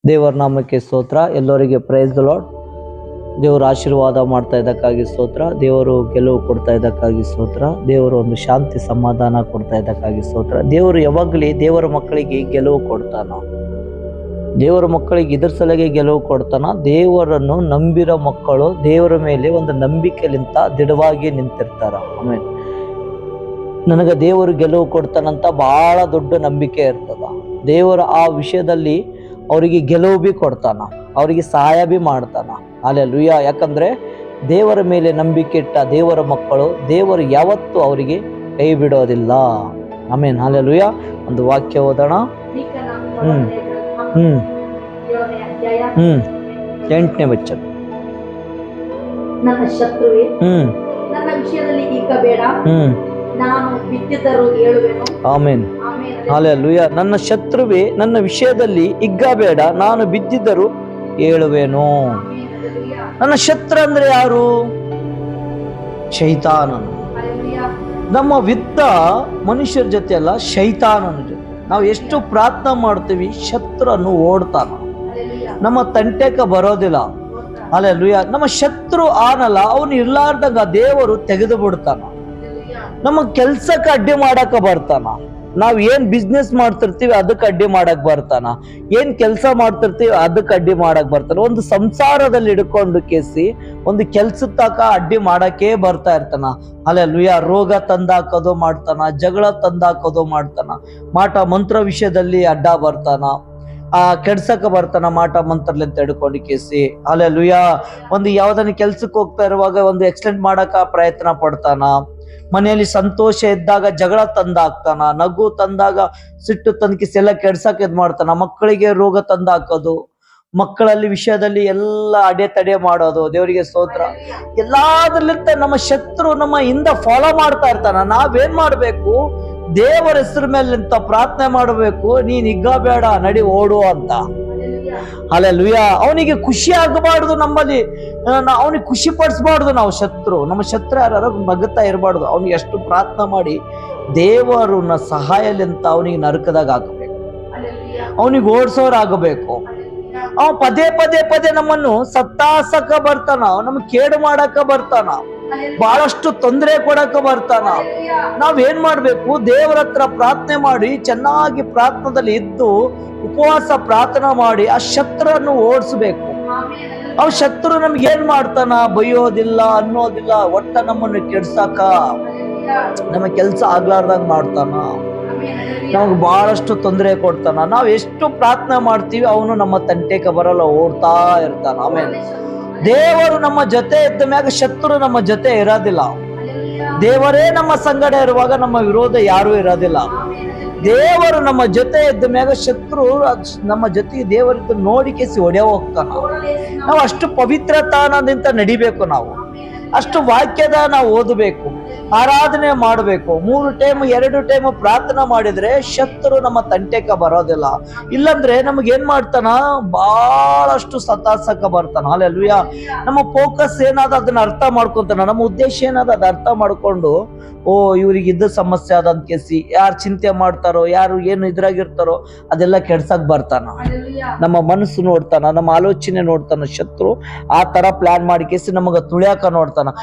ದೇವರ ನಾಮಕ್ಕೆ ಸ್ತೋತ್ರ. ಎಲ್ಲರಿಗೆ ಪ್ರೈಸ್ ದ ಲಾರ್ಡ್. ದೇವರು ಆಶೀರ್ವಾದ ಮಾಡ್ತಾ ಇದ್ದಕ್ಕಾಗಿ ಸ್ತೋತ್ರ. ದೇವರು ಗೆಲುವು ಕೊಡ್ತಾ ಇದ್ದಕ್ಕಾಗಿ ಸ್ತೋತ್ರ. ದೇವರು ಒಂದು ಶಾಂತಿ ಸಮಾಧಾನ ಕೊಡ್ತಾ ಇದ್ದಕ್ಕಾಗಿ ಸ್ತೋತ್ರ. ದೇವರು ಯಾವಾಗಲೇ ದೇವರ ಮಕ್ಕಳಿಗೆ ಗೆಲುವು ಕೊಡ್ತಾನ. ದೇವರ ಮಕ್ಕಳಿಗೆ ಇದ್ರ ಸಲಗೆ ಗೆಲುವು ಕೊಡ್ತಾನ. ದೇವರನ್ನು ನಂಬಿರೋ ಮಕ್ಕಳು ದೇವರ ಮೇಲೆ ಒಂದು ನಂಬಿಕೆಲಿಂತ ದಿಢವಾಗಿ ನಿಂತಿರ್ತಾರ. ಆಮೇಲೆ ನನಗೆ ದೇವರು ಗೆಲುವು ಕೊಡ್ತಾನಂತ ಬಹಳ ದೊಡ್ಡ ನಂಬಿಕೆ ಇರ್ತದ. ದೇವರ ಆ ವಿಷಯದಲ್ಲಿ ಅವರಿಗೆ ಗೆಲುವು ಬಿ ಕೊಡ್ತಾನ, ಅವರಿಗೆ ಸಹಾಯ ಬಿ ಮಾಡ್ತಾನ. ಹಲ್ಲೆಲೂಯಾ. ಯಾಕಂದ್ರೆ ದೇವರ ಮೇಲೆ ನಂಬಿಕೆ ಇಟ್ಟ ದೇವರ ಮಕ್ಕಳು ದೇವರು ಯಾವತ್ತೂ ಅವರಿಗೆ ಕೈ ಬಿಡೋದಿಲ್ಲ. ಆಮೇನ್. ಹಲ್ಲೆಲೂಯಾ. ಒಂದು ವಾಕ್ಯ ಓದೋಣ. 8ನೇ ವಚನ. ನನ್ನ ಶತ್ರುವೇ, ನನ್ನ ವಿಷಯದಲ್ಲಿ ಈಗಬೇಡ, ನಾನು ಬಿದ್ದಿದ್ದರೂ ಏಳುವೆನು. ಆಮೇನ್. ಹಲ್ಲೆಲೂಯಾ. ನನ್ನ ಶತ್ರುವೇ, ನನ್ನ ವಿಷಯದಲ್ಲಿ ಹಿಗ್ಗಬೇಡ, ನಾನು ಬಿದ್ದಿದ್ದರೂ ಏಳುವೆನು. ನನ್ನ ಶತ್ರು ಅಂದ್ರೆ ಯಾರು? ಶೈತಾನನು. ನಮ್ಮ ವಿದ್ದ ಮನುಷ್ಯರ ಜೊತೆ ಅಲ್ಲ, ಶೈತಾನನ ಜೊತೆ. ನಾವು ಎಷ್ಟು ಪ್ರಾರ್ಥನೆ ಮಾಡ್ತೀವಿ, ಶತ್ರುವನ್ನು ಓಡ್ತಾನ, ನಮ್ಮ ತಂಟೆಕ ಬರೋದಿಲ್ಲ. ಹಲ್ಲೆಲೂಯಾ. ನಮ್ಮ ಶತ್ರು ಆನಲ್ಲ, ಅವನು ಇರ್ಲಾರ್ದಾಗ ದೇವರು ತೆಗೆದು ಬಿಡ್ತಾನ. ನಮ್ಮ ಕೆಲ್ಸಕ್ಕೆ ಅಡ್ಡಿ ಮಾಡಕ ಬರ್ತಾನ. ನಾವ್ ಏನ್ ಬಿಸ್ನೆಸ್ ಮಾಡ್ತಿರ್ತೀವಿ ಅದಕ್ಕೆ ಅಡ್ಡಿ ಮಾಡಕ್ ಬರ್ತಾನ. ಏನ್ ಕೆಲಸ ಮಾಡ್ತಿರ್ತೀವಿ ಅದಕ್ಕೆ ಅಡ್ಡಿ ಮಾಡಕ್ ಬರ್ತಾನ. ಒಂದು ಸಂಸಾರದಲ್ಲಿ ಹಿಡ್ಕೊಂಡು ಕೇಸಿ ಒಂದು ಕೆಲ್ಸದ ತಕ ಅಡ್ಡಿ ಮಾಡಕ್ಕೆ ಬರ್ತಾ ಇರ್ತಾನ. ಹಲ್ಲೆಲೂಯಾ. ರೋಗ ತಂದಾಕೋದು ಮಾಡ್ತಾನ, ಜಗಳ ತಂದಾಕೋದು ಮಾಡ್ತಾನ, ಮಾಟ ಮಂತ್ರ ವಿಷಯದಲ್ಲಿ ಅಡ್ಡ ಬರ್ತಾನ, ಕೆಡ್ಸಕ ಬರ್ತಾನ, ಮಾಟ ಮಂತ್ರಲಿಂತ ಹಿಡ್ಕೊಂಡು ಕೇಸಿ. ಹಲ್ಲೆಲೂಯಾ. ಒಂದು ಯಾವ್ದನ್ನ ಕೆಲ್ಸಕ್ಕೆ ಹೋಗ್ತಾ ಇರುವಾಗ ಒಂದು ಎಕ್ಸಿಡೆಂಟ್ ಮಾಡಕ ಪ್ರಯತ್ನ ಪಡ್ತಾನ. ಮನೆಯಲ್ಲಿ ಸಂತೋಷ ಇದ್ದಾಗ ಜಗಳ ತಂದಾಕ್ತಾನ, ನಗು ತಂದಾಗ ಸಿಟ್ಟು ತಂದ್ಕಿಸಿ ಎಲ್ಲ ಕೆಡ್ಸಕ್ ಇದ್ ಮಾಡ್ತಾನ. ಮಕ್ಕಳಿಗೆ ರೋಗ ತಂದಾಕೋದು, ಮಕ್ಕಳಲ್ಲಿ ವಿಷಯದಲ್ಲಿ ಎಲ್ಲ ಅಡೆತಡೆ ಮಾಡೋದು. ದೇವರಿಗೆ ಸ್ತೋತ್ರ. ಎಲ್ಲಾದ್ರಲ್ಲಿಂತ ನಮ್ಮ ಶತ್ರು ನಮ್ಮ ಹಿಂದ ಫಾಲೋ ಮಾಡ್ತಾ ಇರ್ತಾನ. ನಾವೇನ್ ಮಾಡ್ಬೇಕು? ದೇವರ ಹೆಸರು ಮೇಲಿಂತ ಪ್ರಾರ್ಥನೆ ಮಾಡಬೇಕು. ನೀನ್ ಹಿಗ್ಗಬೇಡ, ನಡಿ ಓಡು ಅಂತ. ಹಲ್ಲೆಲೂಯಾ. ಅವನಿಗೆ ಖುಷಿ ಆಗಬಾರ್ದು, ನಮ್ಮಲ್ಲಿ ಅವನಿಗೆ ಖುಷಿ ಪಡಿಸಬಾರ್ದು. ನಾವು ಶತ್ರು, ನಮ್ಮ ಶತ್ರು ಯಾರು ನಗುತ್ತಾ ಇರಬಾರ್ದು. ಅವನಿಗೆ ಎಷ್ಟು ಪ್ರಾರ್ಥನೆ ಮಾಡಿ ದೇವರನ್ನ ಸಹಾಯಲಿಂತ ಅವನಿಗೆ ನರಕದಾಗ ಹಾಕಬೇಕು, ಅವನಿಗೆ ಓಡಿಸೋರಾಗಬೇಕು. ಅವ ಪದೇ ಪದೇ ಪದೇ ನಮ್ಮನ್ನು ಸತ್ತಾಸಕ ಬರ್ತಾನ, ನಮ್ಗೆ ಕೇಡು ಮಾಡಕ ಬರ್ತಾನ, ಬಹಳಷ್ಟು ತೊಂದರೆ ಕೊಡಕ ಬರ್ತಾನ. ನಾವೇನ್ ಮಾಡ್ಬೇಕು? ದೇವರ ಹತ್ರ ಪ್ರಾರ್ಥನೆ ಮಾಡಿ ಚೆನ್ನಾಗಿ ಪ್ರಾರ್ಥನೆದಲ್ಲಿ ಇದ್ದು ಉಪವಾಸ ಪ್ರಾರ್ಥನೆ ಮಾಡಿ ಆ ಶತ್ರುವನ್ನು ಓಡಿಸ್ಬೇಕು. ಅವ್ ಶತ್ರು ನಮ್ಗೆ ಏನ್ ಮಾಡ್ತಾನ? ಬೈಯೋದಿಲ್ಲ, ಅನ್ನೋದಿಲ್ಲ, ಒಟ್ಟ ನಮ್ಮನ್ನು ಕೆಡ್ಸಾಕ, ನಮ್ಮ ಕೆಲ್ಸ ಆಗ್ಲಾರ್ದಂಗ ಮಾಡ್ತಾನ, ನಮಗ್ ಬಹಳಷ್ಟು ತೊಂದರೆ ಕೊಡ್ತಾನ. ನಾವ್ ಎಷ್ಟು ಪ್ರಾರ್ಥನೆ ಮಾಡ್ತೀವಿ ಅವನು ನಮ್ಮ ತಂಟೆಕ ಬರಲ್ಲ, ಓಡ್ತಾ ಇರ್ತಾನ. ಆಮೇಲೆ ದೇವರು ನಮ್ಮ ಜೊತೆ ಇದ್ದ ಮ್ಯಾಗ ಶತ್ರು ನಮ್ಮ ಜೊತೆ ಇರೋದಿಲ್ಲ. ದೇವರೇ ನಮ್ಮ ಸಂಗಡ ಇರುವಾಗ ನಮ್ಮ ವಿರೋಧ ಯಾರು ಇರೋದಿಲ್ಲ. ದೇವರು ನಮ್ಮ ಜೊತೆ ಇದ್ದ ಮ್ಯಾಗ ಶತ್ರು ನಮ್ಮ ಜೊತೆಗೆ ದೇವರಿದ್ದು ನೋಡಿ ಕೇಸಿ ಹೊಡೆಯ ಹೋಗ್ತಾನ. ನಾವು ಅಷ್ಟು ಪವಿತ್ರತಾನದಿಂದ ನಡಿಬೇಕು. ನಾವು ಅಷ್ಟು ವಾಕ್ಯದ ನಾವು ಓದಬೇಕು, ಆರಾಧನೆ ಮಾಡಬೇಕು. 3 ಟೈಮ್ 2 ಟೈಮ್ ಪ್ರಾರ್ಥನೆ ಮಾಡಿದ್ರೆ ಶತ್ರು ನಮ್ಮ ತಂಟೆಕ ಬರೋದಿಲ್ಲ. ಇಲ್ಲಂದ್ರೆ ನಮಗ್ ಏನ್ ಮಾಡ್ತಾನ? ಬಹಳಷ್ಟು ಸತಾಸಕ ಬರ್ತಾನ. ಹಲ್ಲೆಲೂಯಾ. ನಮ್ಮ ಫೋಕಸ್ ಏನಾದ ಅದನ್ನ ಅರ್ಥ ಮಾಡ್ಕೊಂತಾನ. ನಮ್ಮ ಉದ್ದೇಶ ಏನಾದ ಅದ್ ಅರ್ಥ ಮಾಡ್ಕೊಂಡು, ಓ ಇವ್ರಿಗೆ ಇದ್ದ ಸಮಸ್ಯೆ ಅದಂತ ಕೇಸಿ ಯಾರು ಚಿಂತೆ ಮಾಡ್ತಾರೋ, ಯಾರು ಏನು ಇದ್ರಾಗಿರ್ತಾರೋ ಅದೆಲ್ಲ ಕೆಡ್ಸಕ್ ಬರ್ತಾನ. ನಮ್ಮ ಮನಸ್ಸು ನೋಡ್ತಾನ, ನಮ್ಮ ಆಲೋಚನೆ ನೋಡ್ತಾನ ಶತ್ರು. ಆ ತರ ಪ್ಲಾನ್ ಮಾಡಿ ಕೇಸಿ ನಮಗ ತುಳಿಯಾಕ ನೋಡ್ತಾನ.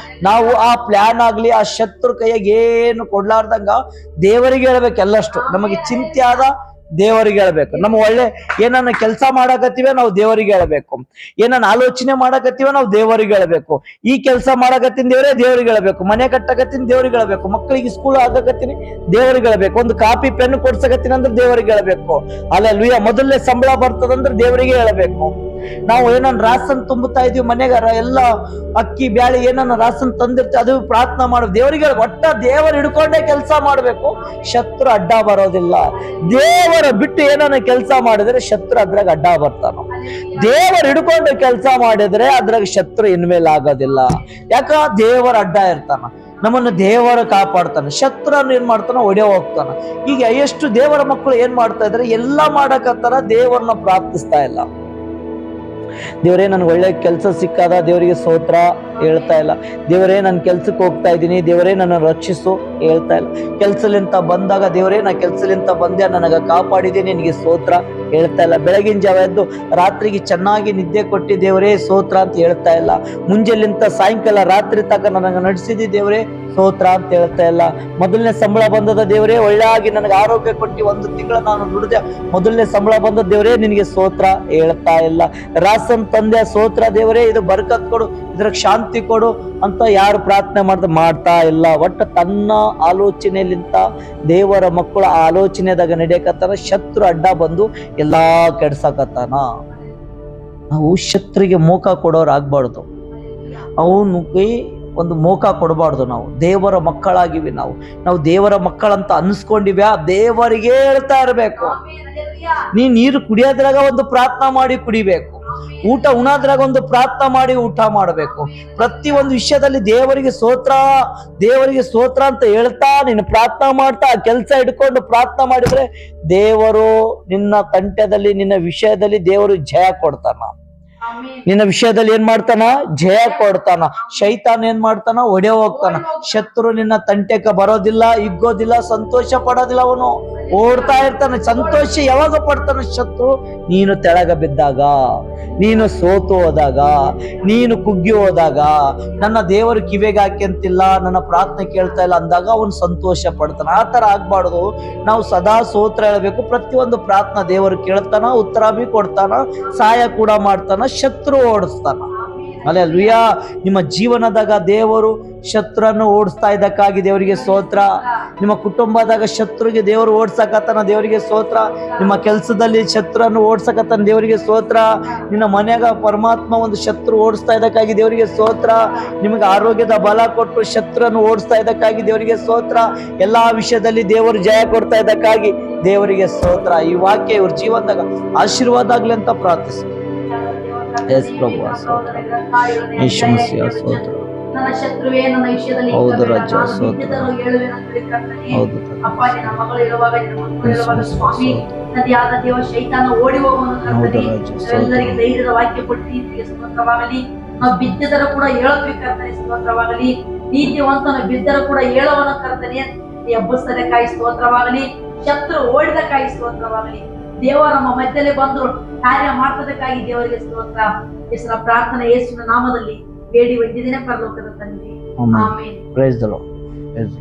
ನಾವು ಆ ಪ್ಲಾನ್ ಆಗ್ಲಿ ಆ ಶತ್ರು ಕೈಯಾಗ ಏನು ಕೊಡ್ಲಾರ್ದಂಗ ದೇವರಿಗೆ ಹೇಳ್ಬೇಕು. ಎಲ್ಲಷ್ಟು ನಮಗೆ ಚಿಂತೆ ಆದ ದೇವರಿಗೆ ಹೇಳ್ಬೇಕು. ನಮ್ಮ ಒಳ್ಳೆ ಏನನ್ನ ಕೆಲಸ ಮಾಡಕತ್ತೀವ ನಾವು ದೇವರಿಗೆ ಹೇಳ್ಬೇಕು. ಏನನ್ನ ಆಲೋಚನೆ ಮಾಡಕತ್ತೀವ ನಾವು ದೇವರಿಗೆ ಹೇಳ್ಬೇಕು. ಈ ಕೆಲಸ ಮಾಡಕತ್ತೀನಿ ದೇವರೇ ದೇವರಿಗೆ ಹೇಳ್ಬೇಕು. ಮನೆ ಕಟ್ಟಕತ್ತೀನಿ ದೇವರಿಗೆ ಹೇಳ್ಬೇಕು. ಮಕ್ಕಳಿಗೆ ಸ್ಕೂಲ್ ಆಗಕತ್ತೀನಿ ದೇವರಿಗೆ ಹೇಳ್ಬೇಕು. ಒಂದು ಕಾಪಿ ಪೆನ್ ಕೊಡ್ಸಕತ್ತೀನಿ ಅಂದ್ರೆ ದೇವರಿಗೆ ಹೇಳ್ಬೇಕು. ಹಲ್ಲೆಲೂಯಾ. ಮೊದಲನೇ ಸಂಬಳ ಬರ್ತದಂದ್ರೆ ದೇವರಿಗೆ ಹೇಳ್ಬೇಕು. ನಾವು ಏನನ್ನ ರಾಸನ್ ತುಂಬುತ್ತಾ ಇದೀವಿ ಮನೆಗಾರ, ಎಲ್ಲ ಅಕ್ಕಿ ಬ್ಯಾಳಿ ಏನನ್ನ ರಾಸನ್ ತಂದಿರ್ತೀವಿ, ಅದು ಪ್ರಾರ್ಥನೆ ಮಾಡ ದೇವರಿಗೆ. ಒಟ್ಟ ದೇವರು ಹಿಡ್ಕೊಂಡೇ ಕೆಲಸ ಮಾಡ್ಬೇಕು, ಶತ್ರು ಅಡ್ಡ ಬರೋದಿಲ್ಲ. ದೇವರ ಬಿಟ್ಟು ಏನನ್ನ ಕೆಲಸ ಮಾಡಿದ್ರೆ ಶತ್ರು ಅದ್ರಾಗ ಅಡ್ಡ ಬರ್ತಾನ. ದೇವರು ಹಿಡ್ಕೊಂಡು ಕೆಲಸ ಮಾಡಿದ್ರೆ ಅದ್ರಾಗ ಶತ್ರು ಇನ್ಮೇಲೆ ಆಗೋದಿಲ್ಲ. ಯಾಕ? ದೇವರ ಅಡ್ಡ ಇರ್ತಾನ, ನಮ್ಮನ್ನು ದೇವರ ಕಾಪಾಡ್ತಾನೆ. ಶತ್ರುವನ್ನು ಏನ್ ಮಾಡ್ತಾನ? ಹೊಡೆಯ ಹೋಗ್ತಾನ. ಈಗ ಎಷ್ಟು ದೇವರ ಮಕ್ಕಳು ಏನ್ ಮಾಡ್ತಾ ಇದಾರೆ? ಎಲ್ಲ ಮಾಡಕತ್ತಾರ, ದೇವರನ್ನ ಪ್ರಾರ್ಥಿಸ್ತಾ ಇಲ್ಲ. ದೇವರೇ ನನ್ಗೆ ಒಳ್ಳೆ ಕೆಲಸ ಸಿಕ್ಕಾದ, ದೇವರಿಗೆ ಸ್ತೋತ್ರ ಹೇಳ್ತಾ ಇಲ್ಲ. ದೇವರೇ ನಾನು ಕೆಲ್ಸಕ್ಕೆ ಹೋಗ್ತಾ ಇದ್ದೀನಿ, ದೇವರೇ ನನ್ನ ರಕ್ಷಿಸು ಹೇಳ್ತಾ ಇಲ್ಲ. ಕೆಲ್ಸಲಿಂತ ಬಂದಾಗ ದೇವರೇ ನಾ ಕೆಲ್ಸಲಿಂತ ಬಂದೆ, ನನಗ ಕಾಪಾಡಿದೆ, ನಿನಗೆ ಸ್ತೋತ್ರ ಹೇಳ್ತಾ ಇಲ್ಲ. ಬೆಳಗಿನ ಜಾವ ಎದ್ದು ರಾತ್ರಿಗೆ ಚೆನ್ನಾಗಿ ನಿದ್ದೆ ಕೊಟ್ಟಿ ದೇವರೇ ಸ್ತೋತ್ರ ಅಂತ ಹೇಳ್ತಾ ಇಲ್ಲ. ಮುಂಜಾನೆಂತ ಸಾಯಂಕಾಲ ರಾತ್ರಿ ತನಕ ನನಗೆ ನಡೆಸಿದಿ ದೇವರೇ ಸ್ತೋತ್ರ ಅಂತ ಹೇಳ್ತಾ ಇಲ್ಲ. ಮೊದಲನೇ ಸಂಬಳ ಬಂದದ ದೇವರೇ, ಒಳ್ಳೆಯಾಗಿ ನನಗೆ ಆರೋಗ್ಯ ಕೊಟ್ಟು 1 ತಿಂಗಳ ನಾನು ದುಡಿದೆ, ಮೊದಲನೇ ಸಂಬಳ ಬಂದ ದೇವರೇ ನಿನಗೆ ಸ್ತೋತ್ರ ಹೇಳ್ತಾ ಇಲ್ಲ. ರಾಸನ್ ತಂದೆ ಸ್ತೋತ್ರ ದೇವರೇ, ಇದು ಬರ್ಕತ್ ಕೊಡು, ಇದ್ರಾಗ ಶಾಂತಿ ಕೊಡು ಅಂತ ಯಾರು ಪ್ರಾರ್ಥನೆ ಮಾಡ್ತಾ ಇಲ್ಲ. ಒಟ್ಟು ತನ್ನ ಆಲೋಚನೆಯಲ್ಲಿಂತ ದೇವರ ಮಕ್ಕಳ ಆಲೋಚನೆದಾಗ ನಡೆಯಕತ್ತಾನ. ಶತ್ರು ಅಡ್ಡ ಬಂದು ಎಲ್ಲಾ ಕೆಡ್ಸಕತ್ತಾನ. ನಾವು ಶತ್ರಿಗೆ ಮೋಕ ಕೊಡೋರು ಆಗ್ಬಾರ್ದು. ಅವನಿಗೆ ಒಂದು ಮೋಕ ಕೊಡಬಾರ್ದು. ನಾವು ದೇವರ ಮಕ್ಕಳಾಗಿವಿ. ನಾವು ದೇವರ ಮಕ್ಕಳಂತ ಅನ್ಸ್ಕೊಂಡಿವ್ಯಾ, ದೇವರಿಗೆ ಹೇಳ್ತಾ ಇರ್ಬೇಕು. ನೀ ನೀರು ಕುಡಿಯೋದ್ರಾಗ ಒಂದು ಪ್ರಾರ್ಥನಾ ಮಾಡಿ ಕುಡಿಬೇಕು. ಊಟ ಉಣೋದ್ರಾಗ ಒಂದು ಪ್ರಾರ್ಥನಾ ಮಾಡಿ ಊಟ ಮಾಡಬೇಕು. ಪ್ರತಿ ಒಂದು ವಿಷಯದಲ್ಲಿ ದೇವರಿಗೆ ಸ್ತೋತ್ರ ಅಂತ ಹೇಳ್ತಾ ನೀನು ಪ್ರಾರ್ಥನಾ ಮಾಡ್ತಾ ಕೆಲಸ ಹಿಡ್ಕೊಂಡು ಪ್ರಾರ್ಥನಾ ಮಾಡಿದ್ರೆ ದೇವರು ನಿನ್ನ ಕಂಠದಲ್ಲಿ, ನಿನ್ನ ವಿಷಯದಲ್ಲಿ ದೇವರು ಜಯ ಕೊಡ್ತಾನ. ನಿನ್ನ ವಿಷಯದಲ್ಲಿ ಏನ್ ಮಾಡ್ತಾನ? ಜಯ ಕೊಡ್ತಾನ. ಶೈತಾನ್ ಏನ್ ಮಾಡ್ತಾನ? ಒಡೆ ಹೋಗ್ತಾನ. ಶತ್ರು ನಿನ್ನ ತಂಟೆಕ ಬರೋದಿಲ್ಲ, ಹಿಗ್ಗೋದಿಲ್ಲ, ಸಂತೋಷ ಪಡೋದಿಲ್ಲ. ಅವನು ಓಡ್ತಾ ಇರ್ತಾನೆ. ಸಂತೋಷ ಯಾವಾಗ ಪಡ್ತಾನ ಶತ್ರು? ನೀನು ತೆಳಗ ಬಿದ್ದಾಗ, ನೀನು ಸೋತು ಹೋದಾಗ, ನೀನು ಕುಗ್ಗಿ ಹೋದಾಗ, ನನ್ನ ದೇವರು ಕಿವೆಗೆ ಹಾಕ್ಯಂತಿಲ್ಲ, ನನ್ನ ಪ್ರಾರ್ಥನೆ ಕೇಳ್ತಾ ಇಲ್ಲ ಅಂದಾಗ ಅವನು ಸಂತೋಷ ಪಡ್ತಾನ. ಆ ತರ ಆಗ್ಬಾರ್ದು. ನಾವು ಸದಾ ಸ್ತೋತ್ರ ಹೇಳ್ಬೇಕು. ಪ್ರತಿಯೊಂದು ಪ್ರಾರ್ಥನಾ ದೇವರು ಕೇಳ್ತಾನ, ಉತ್ತರ ಬಿ ಕೊಡ್ತಾನ, ಸಹಾಯ ಕೂಡ ಮಾಡ್ತಾನ, ಶತ್ರು ಓಡಿಸ್ತಾನ. ಹಲ್ಲೆಲೂಯಾ. ನಿಮ್ಮ ಜೀವನದಾಗ ದೇವರು ಶತ್ರುವನ್ನು ಓಡಿಸ್ತಾ ಇದ್ದಕ್ಕಾಗಿ ದೇವರಿಗೆ ಸ್ತೋತ್ರ. ನಿಮ್ಮ ಕುಟುಂಬದಾಗ ಶತ್ರುಗೆ ದೇವರು ಓಡ್ಸಕತ್ತಾನ, ದೇವರಿಗೆ ಸ್ತೋತ್ರ. ನಿಮ್ಮ ಕೆಲಸದಲ್ಲಿ ಶತ್ರುವನ್ನು ಓಡ್ಸಕತ್ತಾನ, ದೇವರಿಗೆ ಸ್ತೋತ್ರ. ನಿನ್ನ ಮನೆಯಾಗ ಪರಮಾತ್ಮ ಒಂದು ಶತ್ರು ಓಡಿಸ್ತಾ ಇದ್ದಕ್ಕಾಗಿ ದೇವರಿಗೆ ಸ್ತೋತ್ರ. ನಿಮಗೆ ಆರೋಗ್ಯದ ಬಲ ಕೊಟ್ಟು ಶತ್ರುವನ್ನು ಓಡಿಸ್ತಾ ಇದ್ದಕ್ಕಾಗಿ ದೇವರಿಗೆ ಸ್ತೋತ್ರ. ಎಲ್ಲಾ ವಿಷಯದಲ್ಲಿ ದೇವರು ಜಯ ಕೊಡ್ತಾ ಇದ್ದಕ್ಕಾಗಿ ದೇವರಿಗೆ ಸ್ತೋತ್ರ. ಈ ವಾಕ್ಯ ಇವ್ರ ಜೀವನದಾಗ ಆಶೀರ್ವಾದ ಆಗ್ಲಿ ಅಂತ ಪ್ರಾರ್ಥಿಸಿ. ಎಸ್ ಪ್ರಭು, ಯೇಸು ಮसीह ಸ್ತೋತ್ರ. ನನ್ನ ಶತ್ರುವೇ ನನ್ನ ವಿಷಯದಲ್ಲಿ ಹೌದು ರಾಜ, ಸ್ತೋತ್ರ. ಹೌದು ಅಪ್ಪ, ನಿನ್ನ ಮಗಳು ಇರುವಾಗ, ನಿನ್ನ ಮಕ್ಕಳು ಇರುವಾಗ ಸ್ವಾಮಿ, ನದಿಯಾದ ದೇವ ಶೈತಾನ ಓಡಿ ಹೋಗುವನು ಕರ್ತನೆ. ಎಲ್ಲರಿಗೆ ಧೈರ್ಯದ ವಾಕ್ಯ ಕೊಟ್ಟು ಸ್ತೋತ್ರವಾಗಲಿ. ನಾವು ಬಿದ್ದಿದ್ದರೂ ಕೂಡ ಹೇಳಬೇಕು ಕರ್ತನೆ, ಸ್ತೋತ್ರವಾಗಲಿ. ನೀತಿವಂತನ ಬಿದ್ದರೂ ಕೂಡ ಹೇಳುವನ ಕರ್ತನೆ, ಎಬ್ಬಸದಕ್ಕಾಗಿ ಸ್ತೋತ್ರವಾಗಲಿ. ಶತ್ರು ಓಡಿದಕ್ಕಾಗಿ ಸ್ತೋತ್ರವಾಗಲಿ. ದೇವ ನಮ್ಮ ಮಧ್ಯದಲ್ಲಿ ಬಂದ್ರು ಕಾರ್ಯ ಮಾಡ್ತದಕ್ಕಾಗಿ ದೇವರಿಗೆ ಸ್ತೋತ್ರ. ಯೇಸುವಿನ ಪ್ರಾರ್ಥನೆ ಯೇಸುವಿನ ನಾಮದಲ್ಲಿ ಬೇಡಿ ವಂದಿದ್ದೇನೆ ಪರಲೋಕದ ತಂದೆ. ಆಮೆನ್. Praise the lord.